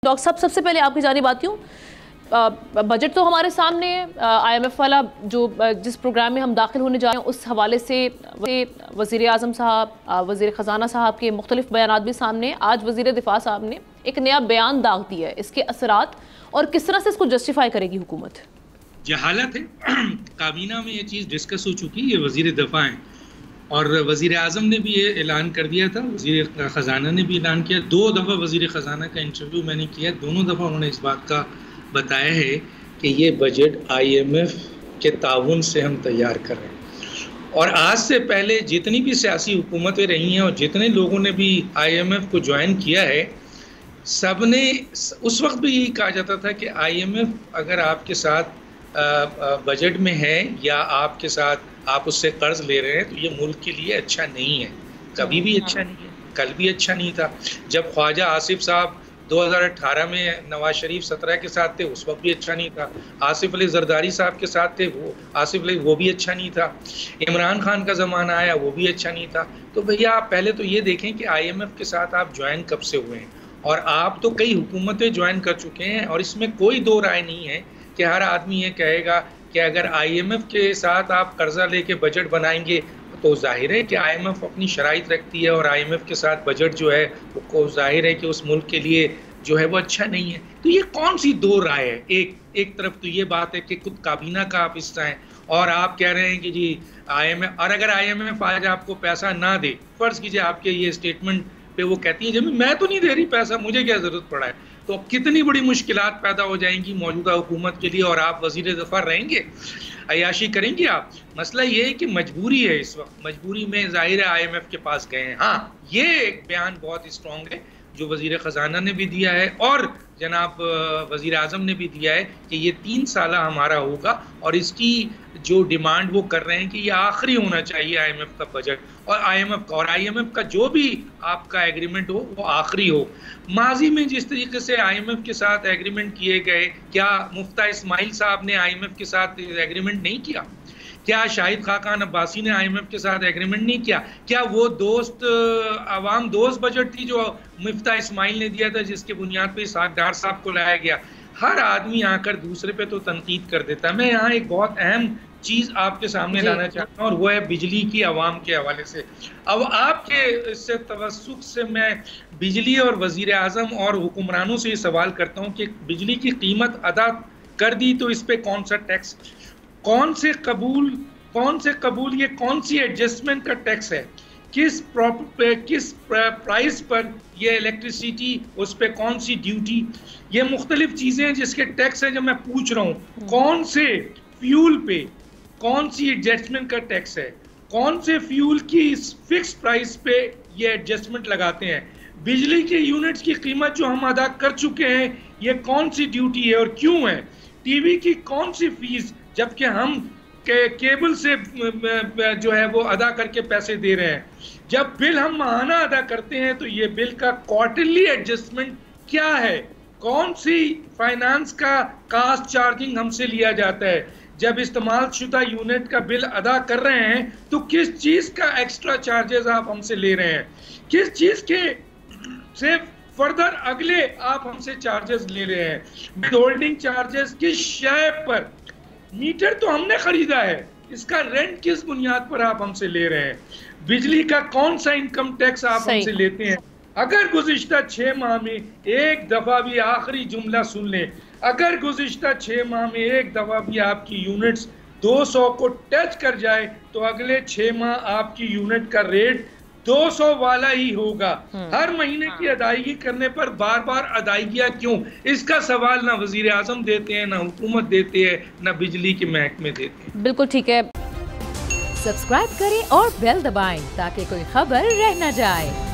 Doctor साहब, सबसे पहले आपकी जानिब आती हूँ। बजट तो हमारे सामने है, IMF वाला जो जिस प्रोग्राम में हम दाखिल होने जा रहे हैं उस हवाले से वज़ीर आज़म साहब, वज़ीर ख़जाना साहब के मुख्तलिफ बयानात भी सामने। आज वज़ीर दिफा साहब ने एक नया बयान दाग दिया है, इसके असरात और किस तरह से इसको जस्टिफाई करेगी हुकूमत? जहालत है। काबीना में ये चीज़ डिस्कस हो चुकी है, ये वज़ीर दिफा हैं और वज़ीर आज़म ने भी ये ऐलान कर दिया था, वज़ीर ख़जाना ने भी ऐलान किया। 2 दफ़ा वज़ीर ख़जाना का इंटरव्यू मैंने किया, दोनों दफ़ा उन्होंने इस बात का बताया है कि ये बजट IMF के ताउन से हम तैयार कर रहे हैं। और आज से पहले जितनी भी सियासी हुकूमतें रही हैं और जितने लोगों ने भी IMF को ज्वाइन किया है, सब ने उस वक्त भी यही कहा जाता था कि IMF अगर आपके साथ बजट में है या आपके साथ आप उससे कर्ज ले रहे हैं तो ये मुल्क के लिए अच्छा नहीं है। कभी भी अच्छा नहीं है, कल भी अच्छा नहीं था। जब ख्वाजा आसिफ साहब 2018 में नवाज शरीफ 17 के साथ थे, उस वक्त भी अच्छा नहीं था। आसिफ अली जरदारी साहब के साथ थे, वो भी अच्छा नहीं था। इमरान खान का ज़माना आया, वो भी अच्छा नहीं था। तो भैया आप पहले तो ये देखें कि IMF के साथ आप ज्वाइन कब से हुए हैं, और आप तो कई हुकूमतें ज्वाइन कर चुके हैं। और इसमें कोई दो राय नहीं है कि हर आदमी ये कहेगा कि अगर IMF के साथ आप कर्जा लेके बजट बनाएंगे तो जाहिर है कि IMF अपनी शराइत रखती है और IMF के साथ बजट जो है वो जाहिर है कि उस मुल्क के लिए जो है वो अच्छा नहीं है। तो ये कौन सी दो राय है? एक तरफ तो ये बात है कि खुद काबीना का आप हिस्सा हैं और आप कह रहे हैं कि जी IMF, और अगर IMF आज आपको पैसा ना दे, फर्ज कीजिए आपके ये स्टेटमेंट पे वो कहती है जब मैं तो नहीं दे रही पैसा, मुझे क्या ज़रूरत पड़ा है, तो कितनी बड़ी मुश्किलात पैदा हो जाएंगी मौजूदा हुकूमत के लिए और आप वज़ीर दफ़ा रहेंगे, अयाशी करेंगे आप। मसला ये है कि मजबूरी है, इस वक्त मजबूरी में ज़ाहिर है IMF के पास गए हैं। हाँ, ये एक बयान बहुत स्ट्रॉन्ग है जो वज़ीर ख़जाना ने भी दिया है और जनाब वज़ीर आज़म ने भी दिया है कि ये 3 साल हमारा होगा और इसकी जो डिमांड वो कर रहे हैं कि ये आखिरी होना चाहिए IMF का बजट, और IMF का जो भी आपका एग्रीमेंट हो वो आखिरी हो। माजी में जिस तरीके से IMF के साथ एग्रीमेंट किए गए, क्या मुफ्ता इस्माइल साहब ने IMF के साथ एग्रीमेंट नहीं किया? क्या शाहिद खाकान अब्बासी ने IMF के साथ एग्रीमेंट नहीं किया? क्या वो अवाम दोस्त बजट थी जो मुफ्ता इस्माइल ने दिया था, जिसके बुनियाद पे इसाक डार साहब को लाया गया? हर आदमी आकर दूसरे पे तो तनकीद कर देता है। मैं यहाँ एक बहुत अहम चीज़ आपके सामने लाना चाहता हूँ और वो है बिजली की आवाम के हवाले से। अब आपके इससे तवस्सुक से मैं बिजली और वज़ीर आज़म और हुक्मरानों से ये सवाल करता हूँ कि बिजली की कीमत अदा कर दी तो इस पर कौन सा टैक्स, कौन से कबूल, ये कौन सी एडजस्टमेंट का टैक्स है, किस प्राइस पर ये इलेक्ट्रिसिटी, उस पर कौन सी ड्यूटी, ये मुख्तलिफ चीज़ें हैं जिसके टैक्स है। जब मैं पूछ रहा हूँ कौन से फ्यूल पे कौन सी एडजस्टमेंट का टैक्स है, कौन से फ्यूल की फिक्स प्राइस पे ये एडजस्टमेंट लगाते हैं, बिजली के यूनिट्स की कीमत जो हम अदा कर चुके हैं ये कौन सी ड्यूटी है और क्यों है, टीवी की कौन सी फीस जबकि हम केबल से जो है वो अदा करके पैसे दे रहे हैं, जब बिल हम माहाना अदा करते हैं तो ये बिल का क्वार्टरली एडजस्टमेंट क्या है, कौन सी फाइनेंस का कास्ट चार्जिंग हमसे लिया जाता है, जब इस्तेमाल शुदा यूनिट का बिल अदा कर रहे हैं तो किस चीज़ का एक्स्ट्रा चार्जेस आप हमसे ले रहे हैं, किस चीज़ के से फर्दर अगले आप हमसे चार्जेस ले रहे हैं, विद होल्डिंग चार्जेस किस शय पर, मीटर तो हमने खरीदा है, इसका रेंट किस बुनियाद पर आप हमसे ले रहे हैं, बिजली का कौन सा इनकम टैक्स आप हमसे लेते हैं। अगर गुज़िश्ता 6 माह में एक दफ़ा भी, आखिरी जुमला सुन लें, अगर गुज़िश्ता 6 माह में एक दफ़ा भी आपकी यूनिट्स 200 को टच कर जाए तो अगले 6 माह आपकी यूनिट का रेट 200 वाला ही होगा। हर महीने की अदायगी करने पर बार बार अदायगियाँ क्यों, इसका सवाल ना वज़ीर आज़म देते हैं, ना हुकूमत देती है, ना बिजली के महकमे देते हैं। बिल्कुल ठीक है। सब्सक्राइब करें और बेल दबाएं ताकि कोई खबर रह न जाए।